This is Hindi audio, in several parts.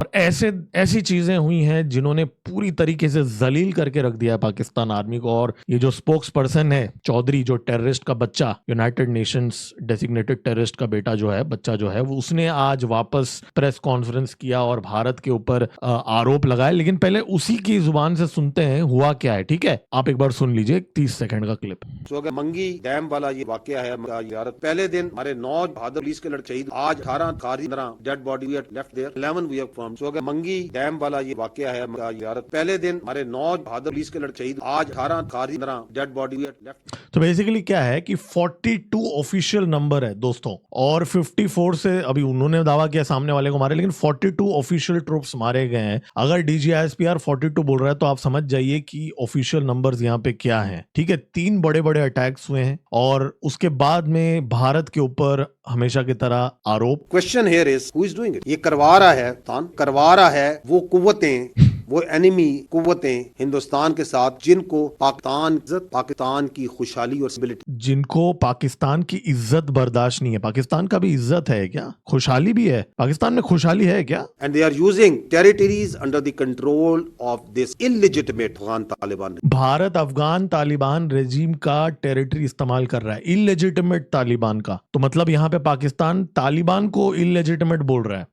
और ऐसी चीजें हुई हैं जिन्होंने पूरी तरीके से जलील करके रख दिया है पाकिस्तान आर्मी को। और ये जो स्पोक्स पर्सन है चौधरी, जो टेररिस्ट का बच्चा, यूनाइटेड नेशंस डेसिग्नेटेड टेररिस्ट का बेटा जो है, बच्चा जो है, वो उसने आज वापस प्रेस कॉन्फ्रेंस किया और भारत के ऊपर आरोप लगाए। लेकिन पहले उसी की जुबान से सुनते हैं हुआ क्या है। ठीक है, आप एक बार सुन लीजिए 30 सेकंड का क्लिप। मंगी डैम वाला ये वाकया है यार। पहले दिन हमारे 9 बहादुर पुलिस के लड़के शहीद, आज 18 dead body we have left there, 11 we have found. So अगर मंगी डैम वाला ये वाकया है यार। पहले दिन हमारे 9 बहादुर पुलिस के लड़के शहीद, आज 18 dead body we have left. तो बेसिकली क्या है कि 42 ऑफिशियल नंबर है दोस्तों, और 54 से अभी उन्होंने दावा किया सामने वाले को मारे, लेकिन 42 ऑफिशियल ट्रूप्स मारे गए हैं। अगर DGISPR 42 बोल रहा है तो आप समझ जाइए कि ऑफिशियल नंबर्स यहाँ पे क्या हैं। ठीक है, 3 बड़े बड़े अटैक्स हुए हैं और उसके बाद में भारत के ऊपर हमेशा की तरह आरोप। Question here is who is doing it? ये करवा रहा है करवा रहा है वो कुव्वतें, वो एनिमी कुव्वतें हिंदुस्तान के साथ, जिनको पाकिस्तान की खुशहाली और स्टेबिलिटी, जिनको पाकिस्तान की इज्जत बर्दाश्त नहीं है। पाकिस्तान का भी इज्जत है क्या? खुशहाली भी है पाकिस्तान में? खुशहाली है क्या? And they are using territories under the control of this illegitimate Afghan Taliban. Bharat Afghan Taliban regime का टेरिटरी इस्तेमाल कर रहा है, इलेजिटिमेट तालिबान का। तो मतलब यहाँ पे पाकिस्तान तालिबान को इलेजिटिमेट बोल रहा है।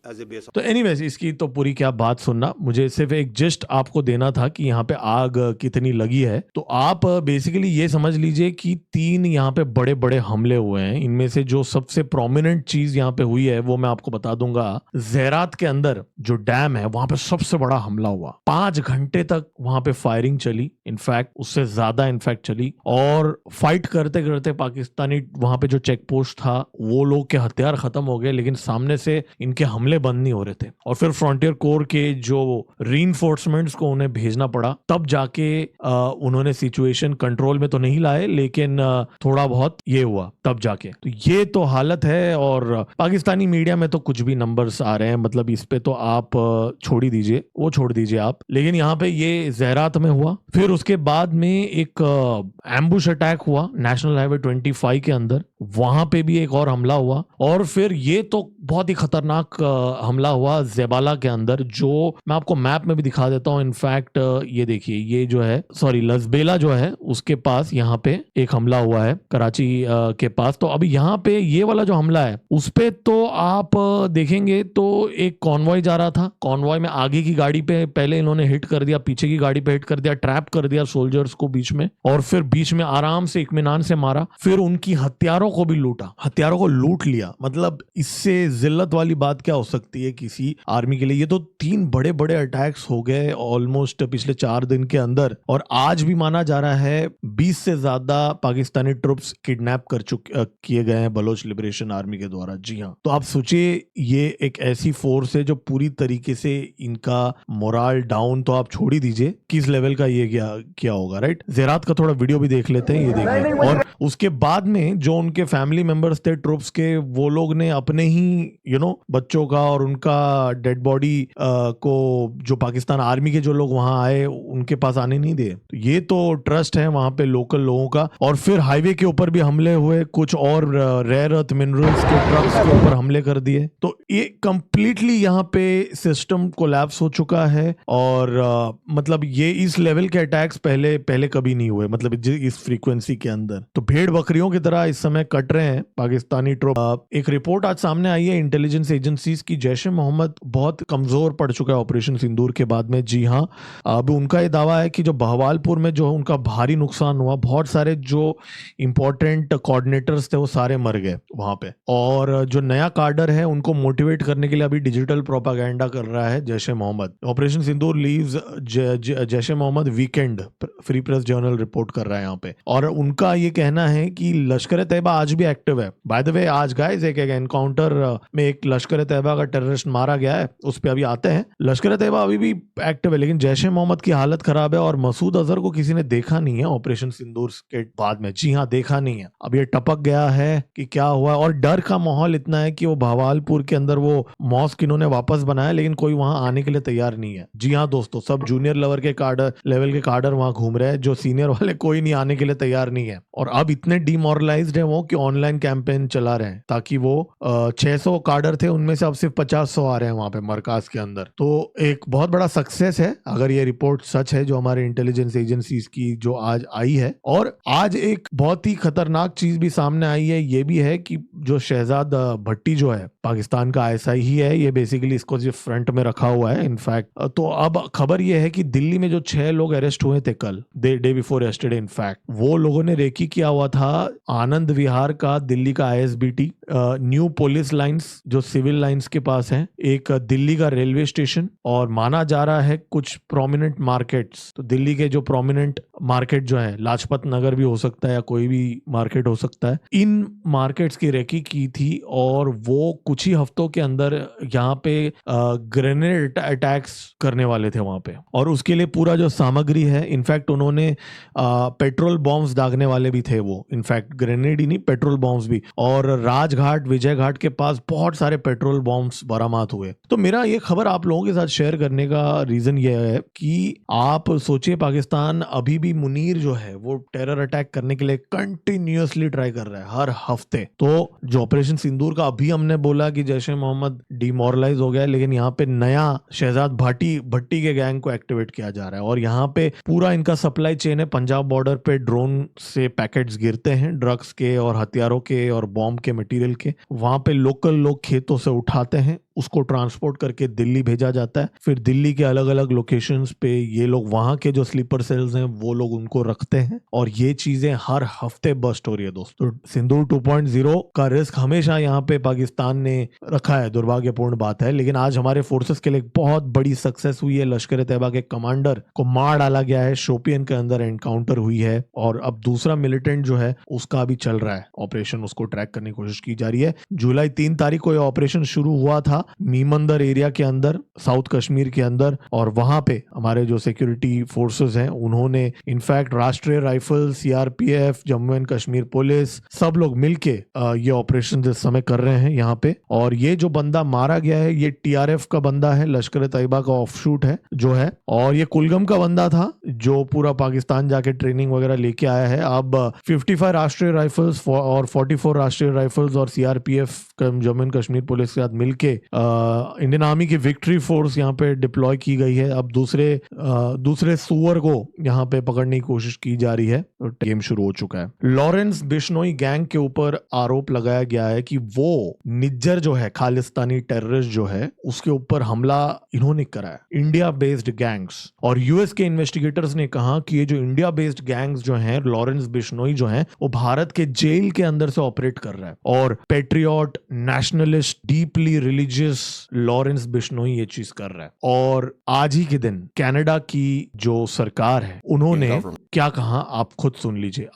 तो एनीवेज, इसकी तो पूरी क्या बात सुनना, मुझे सिर्फ एक जस्ट आपको देना था कि यहाँ पे आग कितनी लगी है। तो आप बेसिकली ये समझ लीजिए कि 3 यहाँ पे बड़े बड़े हमले हुए हैं। इनमें से जो सबसे प्रोमिनेंट चीज यहाँ पे हुई है वो मैं आपको बता दूंगा। ज़ेरात के अंदर जो डैम है वहां पे सबसे बड़ा हमला हुआ। 5 घंटे तक वहां पे फायरिंग चली, इनफैक्ट उससे ज्यादा इनफैक्ट चली। और फाइट करते करते पाकिस्तानी वहां पे जो चेक पोस्ट था वो लोग के हथियार खत्म हो गए, लेकिन सामने से इनके हमले बंद नहीं हो रहे थे। और फिर फ्रंटियर कोर के जो रीइंफोर्समेंट्स को उन्हें भेजना पड़ा, तब जाके उन्होंने सिचुएशन कंट्रोल में तो नहीं लाए, लेकिन थोड़ा बहुत ये हुआ तब जाके। तो ये तो हालत है। और पाकिस्तानी मीडिया में तो कुछ भी नंबर्स आ रहे हैं, मतलब इस पे तो आप छोड़ ही दीजिए, वो छोड़ दीजिए आप। लेकिन यहाँ पे ये ज़ेरात में हुआ, फिर उसके बाद में एक एम्बुश अटैक हुआ नेशनल हाईवे 25 के अंदर, वहां पे भी एक और हमला हुआ। और फिर ये तो बहुत ही खतरनाक हमला हुआ ज़ेबाला के अंदर, जो मैं आपको मैप में भी दिखा देता हूँ। इनफैक्ट ये देखिए, ये जो है लसबेला जो है उसके पास यहाँ पे एक हमला हुआ है, कराची के पास। तो अभी यहाँ पे ये वाला जो हमला है उस पे तो आप देखेंगे तो एक कॉन्वॉय जा रहा था। कॉन्वॉय में आगे की गाड़ी पे पहले इन्होंने हिट कर दिया, पीछे की गाड़ी पे हिट कर दिया, ट्रैप कर दिया सोल्जर्स को बीच में, और फिर बीच में आराम से इत्मीनान से मारा। फिर उनकी हथियारों को भी लूटा, हथियारों को लूट लिया। मतलब इससे जिल्लत वाली बात क्या हो सकती है किसी आर्मी के लिए? ये तो 3 बड़े बड़े अटैक्स हो गए ऑलमोस्ट पिछले 4 दिन के अंदर। और आज भी माना जा रहा है 20 से ज्यादा पाकिस्तानी ट्रुप्स किडनैप किए गए हैं बलोच लिबरेशन आर्मी के द्वारा। जी हाँ, तो आप सोचिए, ये एक ऐसी फोर्स है जो पूरी तरीके से इनका मोरल डाउन तो आप छोड़ ही दीजिए, किस लेवल का ये क्या होगा। राइट, ज़ेरात का थोड़ा वीडियो भी देख लेते हैं, ये देखिए। और उसके बाद में जो उनके फैमिली मेंबर्स थे ट्रुप्स के, वो लोग ने अपने ही बच्चों का और उनका डेड बॉडी को जो पाकिस्तान आर्मी के जो लोग वहां आए उनके पास आने नहीं दिए। तो ये तो ट्रस्ट है वहां पे लोकल लोगों का। और फिर हाईवे के ऊपर भी हमले हुए, कुछ और रेयर अर्थ मिनरल्स के ट्रक्स के ऊपर हमले कर दिए। तो ये कंप्लीटली यहाँ पे सिस्टम कोलैप्स हो चुका है। और मतलब ये इस लेवल के अटैक्स पहले कभी नहीं हुए, मतलब इस फ्रीक्वेंसी के अंदर। तो भेड़ बकरियों की तरह इस समय कट रहे हैं पाकिस्तानी ट्रुप। एक रिपोर्ट आज सामने आई है इंटेलिजेंस एजेंसीज की, जैश ए मोहम्मद बहुत कमजोर पड़ चुका है ऑपरेशन सिंदूर के बाद में। जी हाँ, अब उनका ये दावा है कि जो बहवालपुर में जो उनका भारी नुकसान हुआ, बहुत सारे जो इंपॉर्टेंट कोऑर्डिनेटर्स थे वो सारे मर गए वहां पे। और जो नया कार्डर है उनको मोटिवेट करने के लिए अभी डिजिटल प्रोपागेंडा कर रहा है Jaish e Mohammed. Operation Sindoor leaves Jaish e Mohammed weakened, Free Press Journal report कर रहा है यहाँ पे। और उनका ये कहना है कि लश्कर तैयबा आज भी एक्टिव है। बाय द वे, आज गाइस एक एनकाउंटर में एक लश्कर तैयबा का टेररिस्ट मारा गया है, उस पर अभी आते हैं। लश्कर तैयबा अभी भी एक्टिव है, लेकिन जैश ए मोहम्मद की हालत खराब है। और मसूद अजहर को किसी ने देखा नहीं है ऑपरेशन सिंदूर के बाद में। जी हाँ, देखा नहीं है। अब ये टपक गया है कि क्या हुआ। और डर का माहौल इतना है कि वो बहवालपुर के अंदर वो मॉस्क इन्होंने वापस बनाया, लेकिन कोई वहां आने के लिए तैयार नहीं है। जी हाँ दोस्तों, सब जूनियर लेवल के कार्डर वहां घूम रहे हैं, जो सीनियर वाले कोई नहीं आने के लिए तैयार नहीं है। और अब इतने डिमोरलाइज्ड है वो कि ऑनलाइन कैंपेन चला रहे हैं ताकि वो 600 कार्डर थे, उनमें से अब सिर्फ 50-100 आ रहे हैं वहां पे मरकाज के अंदर। तो एक बहुत बड़ा सक्सेस है अगर ये रिपोर्ट सच है जो हमारे इंटेलिजेंस एजेंसीज की जो आज आई है। और आज एक बहुत ही खतरनाक चीज भी सामने आई है, ये भी है कि जो शहजाद भट्टी जो है पाकिस्तान का आईएसआई ही है, ये बेसिकली इसको जो फ्रंट में रखा हुआ है इनफैक्ट। तो अब खबर ये है कि दिल्ली में जो 6 लोग अरेस्ट हुए थे कल, डे बिफोर यस्टरडे इनफैक्ट, वो लोगों ने रेकी किया हुआ था आनंद विहार का दिल्ली का आईएसबीटी, न्यू पुलिस लाइंस जो सिविल लाइंस के पास है, एक दिल्ली का रेलवे स्टेशन, और माना जा रहा है कुछ प्रोमिनेंट मार्केट्स। तो दिल्ली के जो प्रोमिनेंट मार्केट जो है, लाजपत नगर भी हो सकता है या कोई भी मार्केट हो सकता है, इन मार्केट्स की रेकी की थी। और वो कुछ ही हफ्तों के अंदर यहाँ पे ग्रेनेड अटैक्स करने वाले थे वहां पे, और उसके लिए पूरा जो सामग्री है, इनफैक्ट उन्होंने पेट्रोल बॉम्ब्स दागने वाले भी थे वो, इनफैक्ट ग्रेनेड ही नहीं पेट्रोल बॉम्ब्स भी, और राजघाट विजय घाट के पास बहुत सारे पेट्रोल बॉम्ब्स बरामद हुए। तो मेरा ये खबर आप लोगों के साथ शेयर करने का रीजन ये है कि आप सोचिए पाकिस्तान अभी भी मुनीर जो है वो टेरर अटैक करने के लिए कंटिन्यूअसली ट्राई कर रहा है हर हफ्ते। तो जो ऑपरेशन सिंदूर का अभी हमने बोला कि जैश ए मोहम्मद डिमोरलाइज हो गया, लेकिन यहाँ पे नया शहजाद भट्टी के गैंग को एक्टिवेट किया जा रहा है, और यहाँ पे पूरा इनका सप्लाई चेन है। पंजाब बॉर्डर पे ड्रोन से पैकेट्स गिरते हैं ड्रग्स के और हथियारों के और बॉम्ब के मटेरियल के, वहां पे लोकल लोग खेतों से उठाते हैं, उसको ट्रांसपोर्ट करके दिल्ली भेजा जाता है। फिर दिल्ली के अलग अलग लोकेशंस पे ये लोग, वहां के जो स्लीपर सेल्स हैं वो लोग उनको रखते हैं, और ये चीजें हर हफ्ते बस्ट हो रही है दोस्तों। सिंदूर 2.0 का रिस्क हमेशा यहाँ पे पाकिस्तान ने रखा है, दुर्भाग्यपूर्ण बात है, लेकिन आज हमारे फोर्सेस के लिए एक बहुत बड़ी सक्सेस हुई है। लश्कर तैयबा के कमांडर को मार डाला गया है, शोपियन के अंदर एनकाउंटर हुई है, और अब दूसरा मिलिटेंट जो है उसका अभी चल रहा है ऑपरेशन, उसको ट्रैक करने की कोशिश की जा रही है। जुलाई 3 तारीख को यह ऑपरेशन शुरू हुआ था मीमंदर एरिया के अंदर, साउथ कश्मीर के अंदर, और वहां पे हमारे जो सिक्योरिटी फोर्सेस हैं उन्होंने इनफैक्ट राष्ट्रीय rifle, CRPF, Jammu and Kashmir police, सब लोग मिलके ये ऑपरेशन इस समय कर रहे हैं यहाँ पे। और ये जो बंदा मारा गया है ये टीआरएफ का बंदा है, लश्कर तैयबा का ऑफशूट है जो है, और ये कुलगम का बंदा था जो पूरा पाकिस्तान जाके ट्रेनिंग वगैरह लेके आया है। अब 55 राष्ट्रीय राइफल्स और 44 राष्ट्रीय राइफल्स और CRPF Jammu and Kashmir police के साथ मिलके इंडियन आर्मी की विक्ट्री फोर्स यहाँ पे डिप्लॉय की गई है। अब दूसरे सुअर को यहाँ पे पकड़ने की कोशिश की जा रही है। तो गेम शुरू हो चुका है। लॉरेंस बिश्नोई गैंग के ऊपर आरोप लगाया गया है कि वो निज्जर जो है, खालिस्तानी टेररिस्ट जो है, उसके ऊपर हमला इन्होंने कराया, इंडिया बेस्ड गैंग्स। और यूएस के इन्वेस्टिगेटर्स ने कहा कि ये जो इंडिया बेस्ड गैंग्स जो हैं, लॉरेंस बिश्नोई जो हैं, वो भारत के जेल के अंदर से ऑपरेट कर रहा है, और patriot, nationalist, deeply religious Lawrence Bishnoi ये चीज कर रहा है। और आज ही के दिन कनाडा की जो सरकार है उन्होंने क्या कहा, आप खुद सुन लीजिए,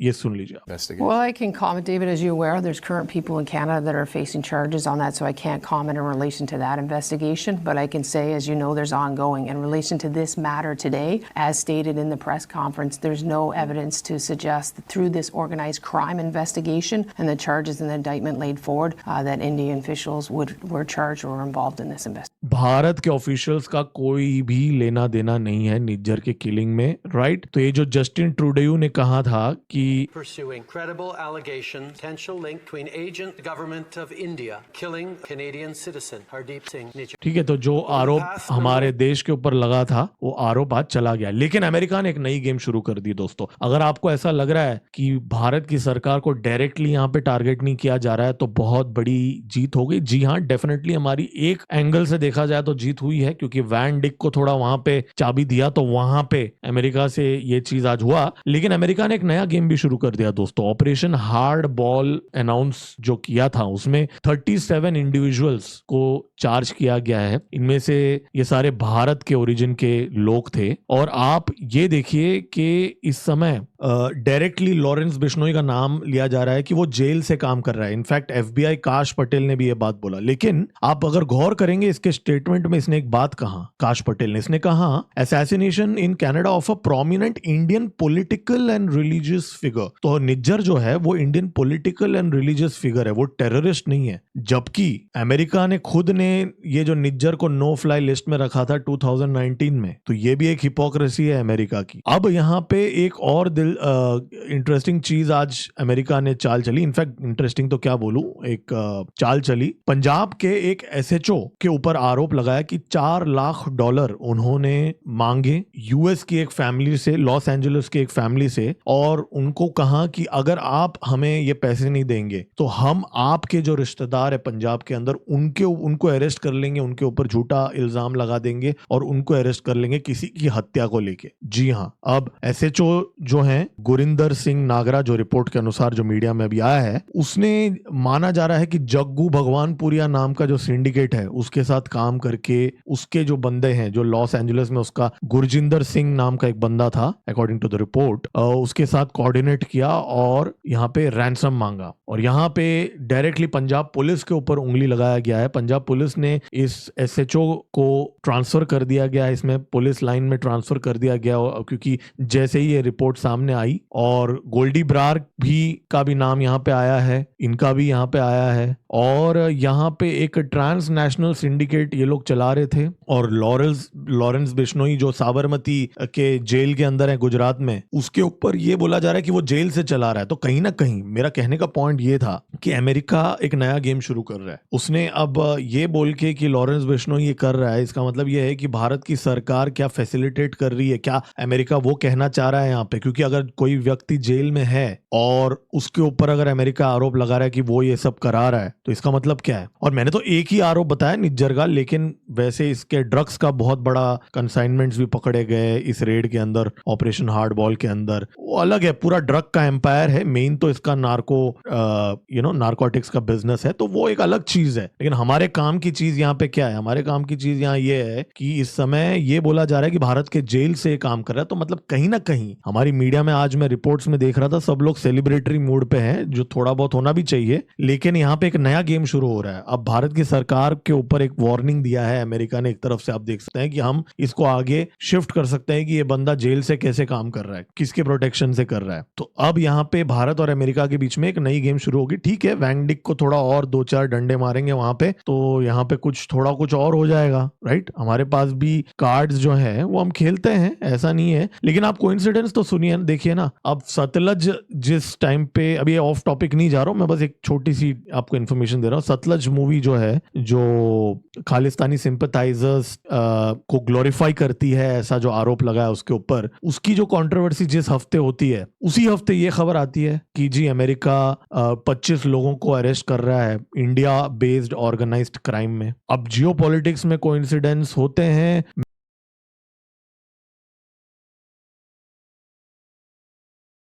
ये सुन लीजिए। Well, I can comment, David. As you're aware, there's current people in Canada that are facing charges on that, so I can't comment in relation to that investigation. But I can say, as you know, there's ongoing. In relation to this matter today, as stated in the press conference, there's no evidence to suggest that through this organized crime investigation and the charges and the indictment laid forward, that Indian officials were charged or were involved in this investigation. Bharat के ऑफिशियल्स का कोई भी लेना देना नहीं है निज्जर के किलिंग में, राइट? तो ये जो जस्टिन ट्रूडेयू ने कहा था कि pursuing credible allegation potential link between agent government of India killing Canadian citizen Hardeep Singh Nijjar। ठीक है, तो जो आरोप हमारे देश के ऊपर लगा था वो आरोप आज चला गया, लेकिन अमेरिका ने एक नई गेम शुरू कर दी दोस्तों। अगर आपको ऐसा लग रहा है कि भारत की सरकार को डायरेक्टली यहाँ पे टारगेट नहीं किया जा रहा है तो बहुत बड़ी जीत हो गई। जी हाँ, डेफिनेटली हमारी एक एंगल से देखा जाए तो जीत हुई है, क्योंकि वैन डिक को थोड़ा वहां पे चाबी दिया तो वहां पे अमेरिका से ये चीज आज हुआ। लेकिन अमेरिका ने एक नया गेम भी शुरू कर दिया दोस्तों। ऑपरेशन हार्ड बॉल अनाउंस जो किया था उसमें 37 इंडिविजुअल्स को चार्ज किया गया है, इनमें से ये सारे भारत के ओरिजिन के लोग थे। और आप ये देखिए कि इस समय डायरेक्टली लॉरेंस बिश्नोई का नाम लिया जा रहा है कि वो जेल से काम कर रहा है। इनफैक्ट एफबीआई काश पटेल ने भी ये बात बोला। लेकिन आप अगर गौर करेंगे इसके स्टेटमेंट में इसने एक बात कहा, काश पटेल ने, इसने कहा assassination in Canada of a prominent Indian political and religious figure. तो निज्जर जो है वो Indian political and religious figure है, वो टेररिस्ट नहीं है। जबकि अमेरिका ने खुद ने ये जो निज्जर को नो फ्लाई लिस्ट में रखा था 2019 में, तो ये भी एक हिपोक्रेसी है अमेरिका की। अब यहाँ पे एक और इंटरेस्टिंग चीज आज अमेरिका ने चाल चली, इनफैक्ट इंटरेस्टिंग तो क्या बोलूं, एक चाल चली। पंजाब के एक एसएचओ के ऊपर आरोप लगाया कि $4 लाख उन्होंने मांगे यूएस की एक फैमिली से, लॉस एंजलिस की एक फैमिली से, और उनको कहा कि अगर आप हमें ये पैसे नहीं देंगे तो हम आपके जो रिश्तेदार है पंजाब के अंदर उनको अरेस्ट कर लेंगे, उनके ऊपर झूठा इल्जाम लगा देंगे और उनको अरेस्ट कर लेंगे किसी की हत्या को लेके। जी हाँ, अब एसएचओ जो हैं गुरिंदर सिंह नागरा, जो रिपोर्ट के अनुसार जो मीडिया में अभी आया है, उसने माना जा रहा है कि जग्गू भगवानपुरिया नाम का जो सिंडिकेट है उसके साथ काम करके उसके जो बंदे हैं, जो लॉस एंजलिस में उसका गुरजिंदर सिंह नाम का एक बंदा था अकॉर्डिंग टू द रिपोर्ट, उसके साथ कोऑर्डिनेट किया और यहाँ पे रैंसम मांगा। और यहाँ पे डायरेक्टली पंजाब पुलिस के ऊपर उंगली लगाया गया है। पंजाब पुलिस ने इस एसएचओ को ट्रांसफर कर दिया गया, इसमें पुलिस लाइन में ट्रांसफर कर दिया गया, क्योंकि जैसे ही ये रिपोर्ट सामने आई, और गोल्डी ब्रार भी का भी नाम यहाँ पे आया है, इनका भी यहाँ पे आया है, और यहाँ पे एक ट्रांसनेशनल सिंडिकेट ये लोग चला रहे थे। और लॉरेंस बिश्नोई जो साबरमती के जेल के अंदर है गुजरात में, उसके ऊपर ये बोला जा रहा है कि वो जेल से चला रहा है। तो कहीं ना कहीं मेरा कहने का पॉइंट ये था कि अमेरिका एक नया गेम शुरू कर रहा है। उसने अब ये बोल के कि लॉरेंस बिश्नोई ये कर रहा है, इसका मतलब ये है कि भारत की सरकार क्या फैसिलिटेट कर रही है, क्या अमेरिका वो कहना चाह रहा है यहाँ पे? क्योंकि अगर कोई व्यक्ति जेल में है और उसके ऊपर अगर अमेरिका आरोप लगा रहा है कि वो ये सब करा रहा है, तो इसका मतलब क्या है? और मैंने तो एक ही आरोप बताया निज्जर का, लेकिन वैसे इसके ड्रग्स का बहुत बड़ा कंसाइनमेंट्स भी पकड़े गए इस रेड के अंदर, ऑपरेशन हार्ड बॉल के अंदर। वो अलग है, पूरा ड्रग का एम्पायर है, मेन तो इसका नार्कोटिक्स का बिजनेस है, तो वो एक अलग चीज है। लेकिन हमारे काम की चीज यहाँ पे क्या है? हमारे काम की चीज यहाँ ये है कि इस समय ये बोला जा रहा है कि भारत के जेल से काम कर रहा है। तो मतलब कहीं ना कहीं हमारी मीडिया में, आज मैं रिपोर्ट्स में देख रहा था, सब लोग सेलिब्रेटरी मूड पे हैं, जो थोड़ा बहुत होना भी चाहिए, लेकिन यहाँ पे एक नया गेम शुरू हो रहा है। अब भारत की सरकार के ऊपर एक वार्निंग दिया है अमेरिका ने एक तरफ से, आप देख सकते हैं कि हम इसको आगे शिफ्ट कर सकते हैं कि ये बंदा जेल से कैसे काम कर रहा है, किसके प्रोटेक्शन से कर रहा है। तो अब यहाँ पे भारत और अमेरिका के बीच में एक नई गेम शुरू होगी। ठीक है, वैंगडिक को थोड़ा और 2-4 डंडे मारेंगे वहां पे, तो यहाँ पे कुछ और हो जाएगा, राइट? हमारे पास भी कार्ड्स जो है वो हम खेलते हैं, ऐसा नहीं है। लेकिन आप कोइंसिडेंस तो सुनिए, देखिए ना, अब सतलज जिस टाइम पे, अभी ये ऑफ टॉपिक नहीं जा रहा हूं मैं, बस एक छोटी सी आपको इन्फॉर्मेशन दे रहा हूँ। सतलज मूवी जो है, जो खालिस्तानी सिंपथाइजर्स को ग्लोरीफाई करती है, ऐसा जो आरोप लगा है उसके ऊपर, उसकी जो कंट्रोवर्सी जिस हफ्ते होती है, उसी हफ्ते ये खबर आती है कि जी अमेरिका 25 लोगों को अरेस्ट कर रहा है इंडिया बेस्ड ऑर्गेनाइज्ड क्राइम में। अब जियोपॉलिटिक्स में कोइंसिडेंस होते हैं,